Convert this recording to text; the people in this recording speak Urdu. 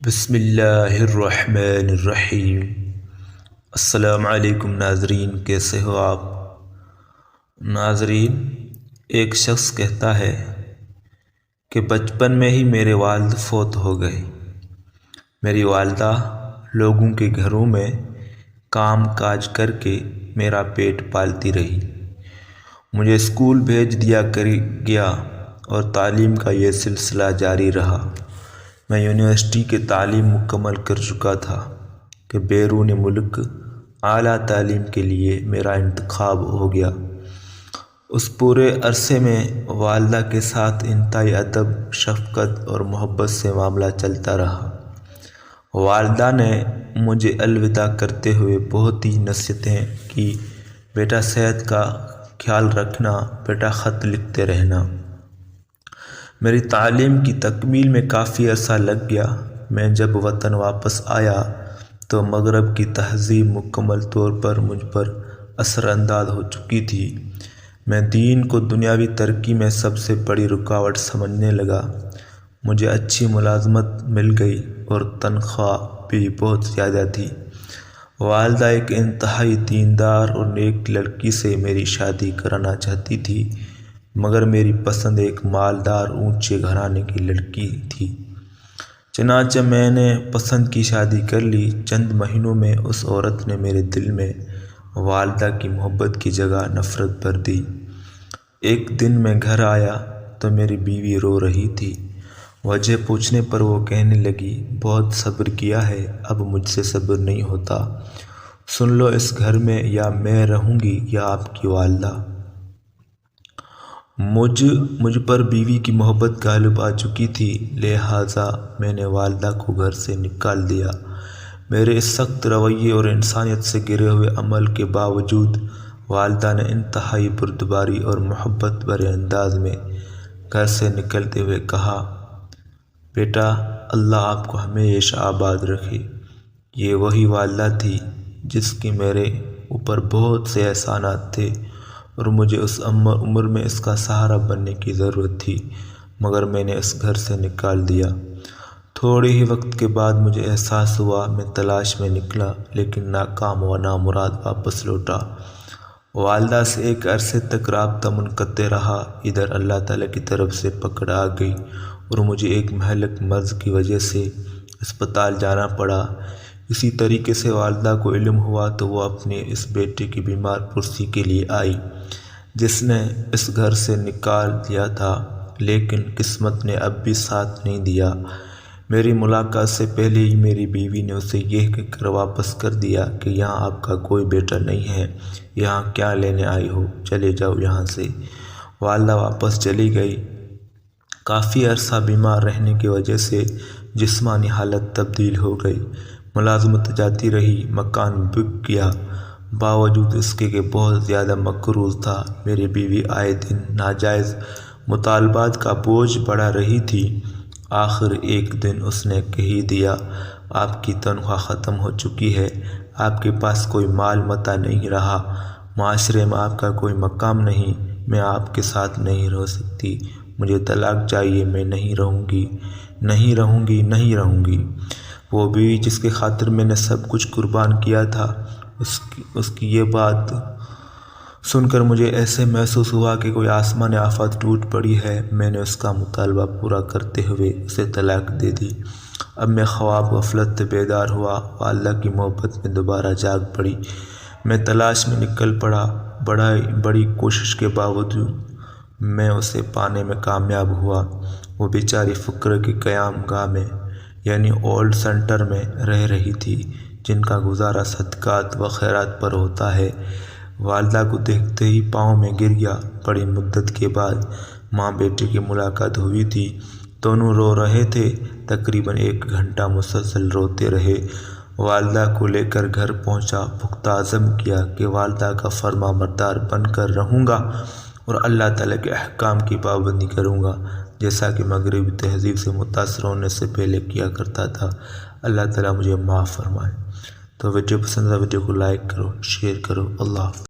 بسم اللہ الرحمن الرحیم۔ السلام علیکم ناظرین، کیسے ہو آپ؟ ناظرین، ایک شخص کہتا ہے کہ بچپن میں ہی میرے والد فوت ہو گئے۔ میری والدہ لوگوں کے گھروں میں کام کاج کر کے میرا پیٹ پالتی رہی۔ مجھے اسکول بھیج دیا گیا اور تعلیم کا یہ سلسلہ جاری رہا۔ میں یونیورسٹی کی تعلیم مکمل کر چکا تھا کہ بیرون ملک اعلیٰ تعلیم کے لیے میرا انتخاب ہو گیا۔ اس پورے عرصے میں والدہ کے ساتھ انتہائی ادب، شفقت اور محبت سے معاملہ چلتا رہا۔ والدہ نے مجھے الوداع کرتے ہوئے بہت ہی نصیحتیں کی، بیٹا صحت کا خیال رکھنا، بیٹا خط لکھتے رہنا۔ میری تعلیم کی تکمیل میں کافی عرصہ لگ گیا۔ میں جب وطن واپس آیا تو مغرب کی تہذیب مکمل طور پر مجھ پر اثر انداز ہو چکی تھی۔ میں دین کو دنیاوی ترقی میں سب سے بڑی رکاوٹ سمجھنے لگا۔ مجھے اچھی ملازمت مل گئی اور تنخواہ بھی بہت زیادہ تھی۔ والدہ ایک انتہائی دیندار اور نیک لڑکی سے میری شادی کرانا چاہتی تھی، مگر میری پسند ایک مالدار اونچے گھرانے کی لڑکی تھی۔ چنانچہ میں نے پسند کی شادی کر لی۔ چند مہینوں میں اس عورت نے میرے دل میں والدہ کی محبت کی جگہ نفرت بھر دی۔ ایک دن میں گھر آیا تو میری بیوی رو رہی تھی۔ وجہ پوچھنے پر وہ کہنے لگی، بہت صبر کیا ہے، اب مجھ سے صبر نہیں ہوتا۔ سن لو، اس گھر میں یا میں رہوں گی یا آپ کی والدہ۔ مجھ پر بیوی کی محبت غالب آ چکی تھی، لہٰذا میں نے والدہ کو گھر سے نکال دیا۔ میرے اس سخت رویے اور انسانیت سے گرے ہوئے عمل کے باوجود والدہ نے انتہائی بردباری اور محبت بھرے انداز میں گھر سے نکلتے ہوئے کہا، بیٹا اللہ آپ کو ہمیشہ آباد رکھے۔ یہ وہی والدہ تھی جس کی میرے اوپر بہت سے احسانات تھے اور مجھے اس عمر میں اس کا سہارا بننے کی ضرورت تھی، مگر میں نے اس گھر سے نکال دیا۔ تھوڑے ہی وقت کے بعد مجھے احساس ہوا، میں تلاش میں نکلا لیکن ناکام و نامراد واپس لوٹا۔ والدہ سے ایک عرصے تک رابطہ منقطع رہا۔ ادھر اللہ تعالیٰ کی طرف سے پکڑ آ گئی اور مجھے ایک مہلک مرض کی وجہ سے اسپتال جانا پڑا۔ اسی طریقے سے والدہ کو علم ہوا تو وہ اپنے اس بیٹے کی بیمار پرسی کے لیے آئی جس نے اس گھر سے نکال دیا تھا، لیکن قسمت نے اب بھی ساتھ نہیں دیا۔ میری ملاقات سے پہلے ہی میری بیوی نے اسے یہ کہہ کر واپس کر دیا کہ یہاں آپ کا کوئی بیٹا نہیں ہے، یہاں کیا لینے آئی ہو، چلے جاؤ یہاں سے۔ والدہ واپس چلی گئی۔ کافی عرصہ بیمار رہنے کی وجہ سے جسمانی حالت تبدیل ہو گئی۔ ملازمت جاتی رہی، مکان بک گیا، باوجود اس کے کہ بہت زیادہ مقروض تھا۔ میری بیوی آئے دن ناجائز مطالبات کا بوجھ بڑھا رہی تھی۔ آخر ایک دن اس نے کہہ ہی دیا، آپ کی تنخواہ ختم ہو چکی ہے، آپ کے پاس کوئی مال متاع نہیں رہا، معاشرے میں آپ کا کوئی مقام نہیں، میں آپ کے ساتھ نہیں رہ سکتی، مجھے طلاق چاہیے، میں نہیں رہوں گی، نہیں رہوں گی، نہیں رہوں گی۔ وہ بیوی جس کے خاطر میں نے سب کچھ قربان کیا تھا، اس کی یہ بات سن کر مجھے ایسے محسوس ہوا کہ کوئی آسمانی آفت ٹوٹ پڑی ہے۔ میں نے اس کا مطالبہ پورا کرتے ہوئے اسے طلاق دے دی۔ اب میں خواب غفلت سے بیدار ہوا، والدہ کی محبت میں دوبارہ جاگ پڑی۔ میں تلاش میں نکل پڑا، بڑی کوشش کے باوجود میں اسے پانے میں کامیاب ہوا۔ وہ بیچاری فقر کے قیام گاہ میں یعنی اولڈ سینٹر میں رہ رہی تھی، جن کا گزارا صدقات و خیرات پر ہوتا ہے۔ والدہ کو دیکھتے ہی پاؤں میں گر گیا۔ بڑی مدت کے بعد ماں بیٹے کی ملاقات ہوئی تھی۔ دونوں رو رہے تھے، تقریباً 1 گھنٹہ مسلسل روتے رہے۔ والدہ کو لے کر گھر پہنچا، پختہ عزم کیا کہ والدہ کا فرما بردار بن کر رہوں گا اور اللہ تعالیٰ کے احکام کی پابندی کروں گا، جیسا کہ مغربی تہذیب سے متاثر ہونے سے پہلے کیا کرتا تھا۔ اللہ تعالیٰ مجھے معاف فرمائے۔ تو ویڈیو پسند ہے، ویڈیو کو لائک کرو، شیئر کرو۔ اللہ حافظ۔